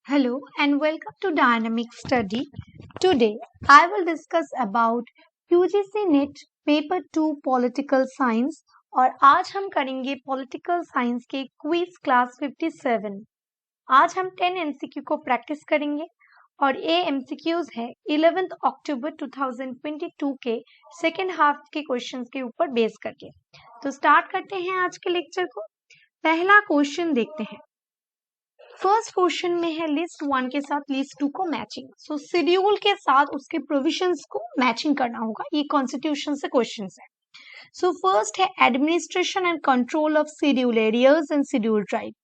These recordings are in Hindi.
Hello and welcome to Dynamic Study. Today I will discuss about UGC NET paper 2 political science और आज हम करेंगे पॉलिटिकल साइंस के क्विज क्लास 57। आज हम 10 एमसीक्यू को प्रैक्टिस करेंगे और ये एमसीक्यूज है 11 अक्टूबर 2022 के सेकेंड हाफ के क्वेश्चंस के ऊपर बेस करके। तो स्टार्ट करते हैं आज के लेक्चर को। पहला क्वेश्चन देखते हैं। फर्स्ट क्वेश्चन में है लिस्ट 1 के साथ लिस्ट 2 को मैचिंग। सो शेड्यूल के साथ उसके प्रोविजंस को मैचिंग करना होगा। ये कॉन्स्टिट्यूशन से क्वेश्चन है। सो फर्स्ट है administration and control of schedule areas and schedule tribe.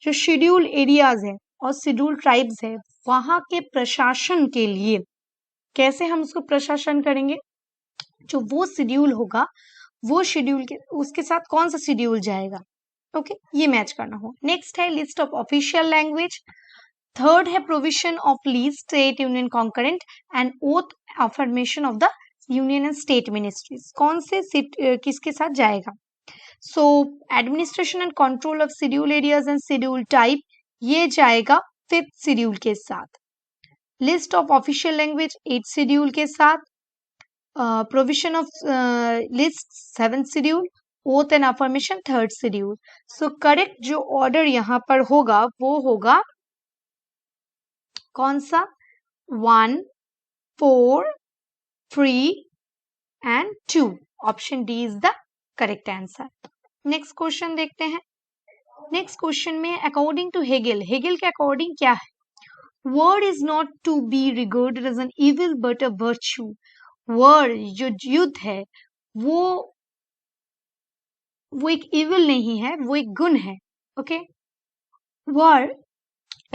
जो शेड्यूल एरियाज है और शेड्यूल ट्राइब्स है वहां के प्रशासन के लिए कैसे हम उसको प्रशासन करेंगे। जो वो शेड्यूल होगा वो शेड्यूल के उसके साथ कौन सा शेड्यूल जाएगा, ओके ये मैच करना हो। नेक्स्ट है list of official language. Third है provision of lease state union concurrent and oath affirmation of the union and state ministries. कौन से किसके साथ जाएगा। So administration and control of schedule areas and schedule tribe ये जाएगा 5th शेड्यूल के साथ। List of official language 8th schedule के साथ। Provision of list 7th schedule. Oath and affirmation 3rd schedule. So correct जो ऑर्डर यहाँ पर होगा वो होगा कौन सा 1, 4, 3 and 2। Option d is the correct answer. Next question देखते हैं। नेक्स्ट क्वेश्चन में अकॉर्डिंग टू हेगेल के अकॉर्डिंग क्या है। War is not to be regarded as an evil but a virtue. War जो युद्ध है वो एक इविल नहीं है, वो एक गुण है। Okay word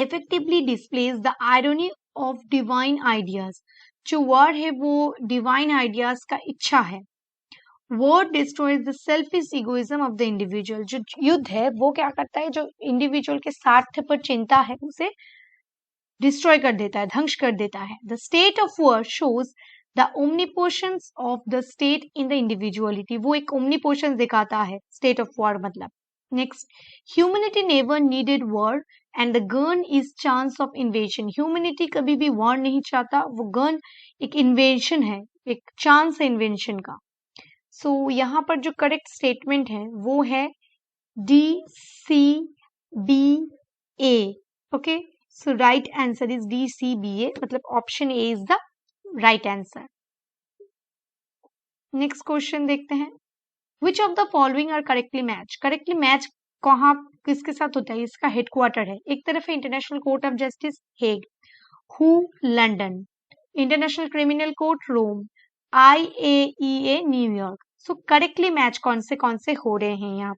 effectively displays the irony of divine ideas. जो वर्ड है वो डिवाइन आइडियाज का इच्छा है। Word destroys the selfish egoism of the individual. जो युद्ध है वो क्या करता है, जो इंडिविजुअल के स्वार्थ पर चिंता है उसे डिस्ट्रॉय कर देता है, ध्वंस कर देता है। The state of war shows the omnipotence of the state in the individuality. वो एक ओमनीपोशंस दिखाता है स्टेट ऑफ वॉर मतलब। Next humanity never needed war and the gun is chance of invasion. Humanity कभी भी वॉर नहीं चाहता, वो गन एक इन्वेंशन है, एक चांस है इन्वेंशन का। सो यहाँ पर जो करेक्ट स्टेटमेंट है वो है D C B A. Okay so right answer is D C B A, मतलब option A is the right answer. Next question देखते हैं। Which of the following are correctly match. Correctly match कहाँ किसके साथ होता है, इसका हेडक्वार्टर है। एक तरफ है International court of Justice Hague, who London, International criminal Court Rome, IAEA New York. So correctly match कौन से हो रहे हैं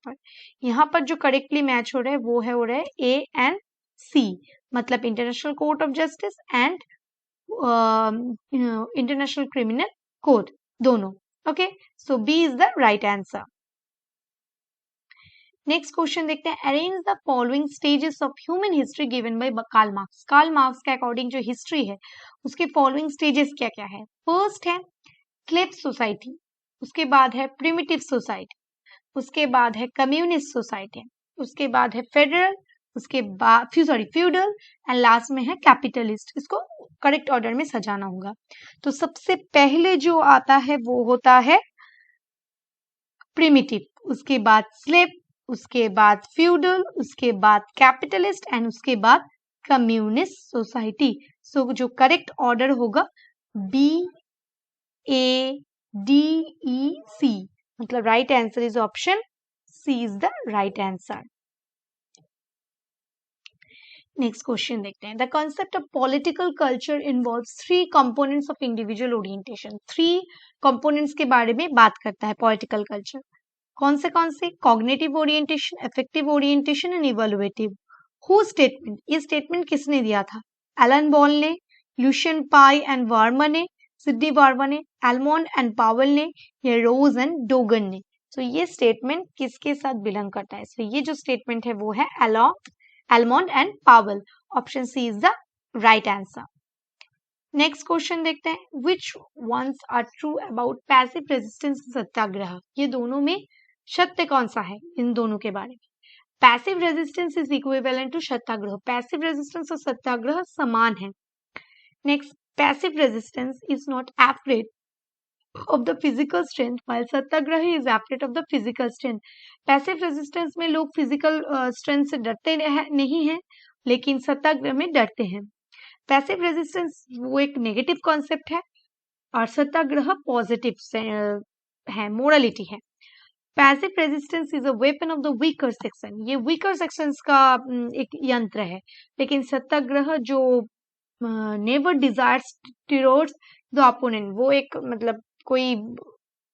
यहाँ पर जो करेक्टली मैच हो रहे हैं वो हो रहे हैं A एंड C, मतलब international court of justice and international criminal court दोनों। Okay so B is the right answer. Next question देखते हैं। Arrange the following stages of human history given by Karl Marx. Karl Marx के अकॉर्डिंग जो हिस्ट्री है उसके फॉलोइंग स्टेजेस क्या क्या है। फर्स्ट है क्लेफ्ट सोसाइटी, उसके बाद है प्रिमिटिव सोसाइटी, उसके बाद है कम्युनिस्ट सोसाइटी, उसके बाद है फेडरल, उसके बाद फ्यूडल एंड लास्ट में है कैपिटलिस्ट। इसको करेक्ट ऑर्डर में सजाना होगा। तो सबसे पहले जो आता है वो होता है प्रिमिटिव, उसके बाद स्लेव, उसके बाद फ्यूडल, उसके बाद कैपिटलिस्ट एंड उसके बाद कम्युनिस्ट सोसाइटी। सो जो करेक्ट ऑर्डर होगा BADEC, मतलब right answer is option C is the right answer. Next question देखते हैं। The concept of political culture involves 3 components of individual orientation. 3 components के बारे में बात करता है पॉलिटिकल कल्चर। कौन से cognitive orientation, affective orientation and evaluative. Who statement, ये स्टेटमेंट किसने दिया था। एलन बॉल ने, लुशियन पाई एंड वार्मर ने, सिडनी वार्मर ने, एल्मोंड एंड पावेल ने या रोज एंड डोगन ने। तो ये स्टेटमेंट किसके साथ बिलोंग करता है। ये जो स्टेटमेंट है वो है Almond and Powell. Option C is the right answer. Next question देखते हैं। Which ones are true about passive resistance Satyagraha. ये दोनों में सत्य कौन सा है इन दोनों के बारे में। Passive resistance is equivalent to Satyagraha, passive resistance और सत्याग्रह समान है। Next, passive resistance is not afraid of the physical strength while satyagrahi is afraid of the physical strength। Passive resistance में लोग फिजिकल स्ट्रेंथ से डरते नहीं हैं, लेकिन सत्याग्रह में डरते हैं। पैसिव रेजिस्टेंस वो एक नेगेटिव कॉन्सेप्ट है और सत्याग्रह पॉजिटिव है, मोरलिटी है। Passive resistance is a weapon of the weaker section, ये वीकर सेक्शंस का एक यंत्र है, लेकिन सत्याग्रह जो never desires towards the opponent, वो एक मतलब कोई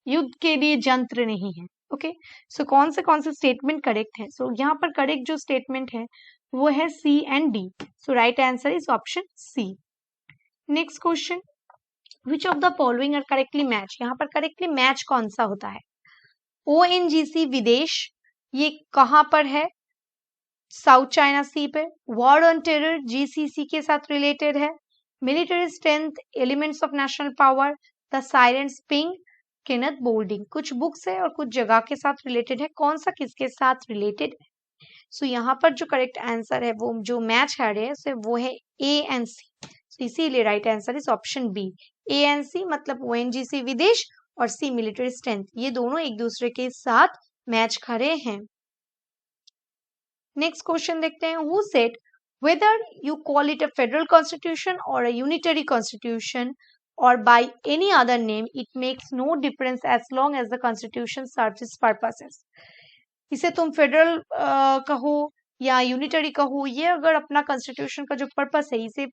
युद्ध के लिए यंत्र नहीं है। ओके, सो कौन से स्टेटमेंट करेक्ट है? सो यहाँ पर करेक्ट जो स्टेटमेंट है वो है C and D. So right answer is option C. Next question, which of the following are correctly match? यहाँ पर करेक्टली मैच कौन सा होता है? ONGC विदेश, ये कहाँ पर है? साउथ चाइना सी पे। वॉर ऑन टेरर GCC के साथ रिलेटेड है। Military strength, elements of national power, the silent spring, Kenneth Boulding. कुछ बुक्स है और कुछ जगह के साथ रिलेटेड है, कौन सा किसके साथ रिलेटेड है? सो यहाँ पर जो करेक्ट आंसर है वो जो मैच है वो है A एंड C। इसीलिए right answer is option b. A and C मतलब ONGC विदेश और C मिलिट्री स्ट्रेंथ, ये दोनों एक दूसरे के साथ मैच खड़े हैं। नेक्स्ट क्वेश्चन देखते हैं, who said whether you call it a federal constitution or a unitary constitution or by any other name, it makes no difference as long as the constitution serves its purposes। इसे तुम फेडरल कहो या यूनिटरी कहो, ये अगर अपना कॉन्स्टिट्यूशन का जो पर्पस है इसे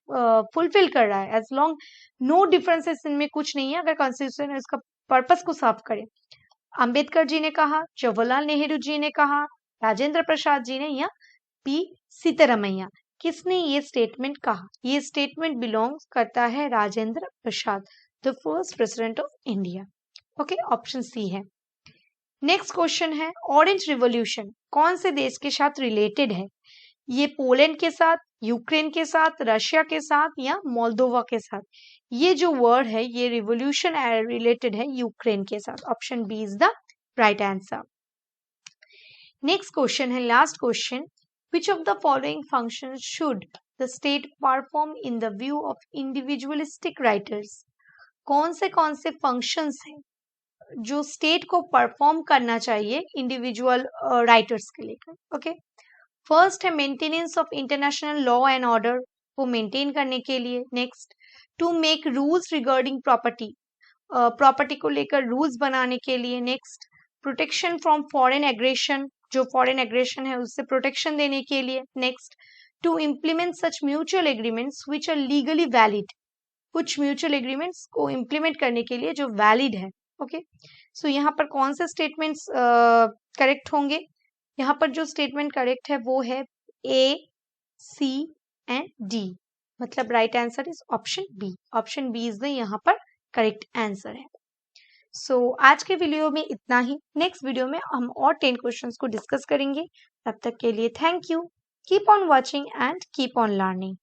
फुलफिल कर रहा है, एज लॉन्ग नो डिफरेंसेस इनमें कुछ नहीं है, अगर कॉन्स्टिट्यूशन इसका पर्पस को सर्व करे। अंबेडकर जी ने कहा, जवाहरलाल नेहरू जी ने कहा, राजेंद्र प्रसाद जी ने, या P सीतारमैया, किसने ये स्टेटमेंट कहा? ये स्टेटमेंट बिलोंग्स करता है Rajendra Prasad, the first president of India. Okay, option C है। नेक्स्ट क्वेश्चन है, ऑरेंज रिवॉल्यूशन कौन से देश के साथ रिलेटेड है? ये पोलैंड के साथ, यूक्रेन के साथ, रशिया के साथ या मोल्दोवा के साथ? ये जो वर्ड है ये रिवॉल्यूशन रिलेटेड है यूक्रेन के साथ। Option B is the right answer. Next question है, last question, which of the following functions should the state perform in the view of individualistic writers? कौन से functions हैं जो स्टेट को परफॉर्म करना चाहिए इंडिविजुअल राइटर्स के लेकर? ओके, फर्स्ट है maintenance of international law and order, को मेंटेन करने के लिए। Next, to make rules regarding property, property को लेकर रूल्स बनाने के लिए। Next, protection from foreign aggression, जो फॉरेन एग्रेशन है उससे प्रोटेक्शन देने के लिए। Next, to implement such mutual agreements which are legally valid, कुछ म्यूचुअल एग्रीमेंट्स को इम्प्लीमेंट करने के लिए जो वैलिड है। ओके, सो यहाँ पर कौन से स्टेटमेंट्स करेक्ट होंगे? यहाँ पर जो स्टेटमेंट करेक्ट है वो है A, C एंड D, मतलब right answer is option b. Option B is the यहाँ पर करेक्ट आंसर है। सो आज के वीडियो में इतना ही। नेक्स्ट वीडियो में हम और 10 क्वेश्चंस को डिस्कस करेंगे। तब तक के लिए thank you. Keep on watching and keep on learning.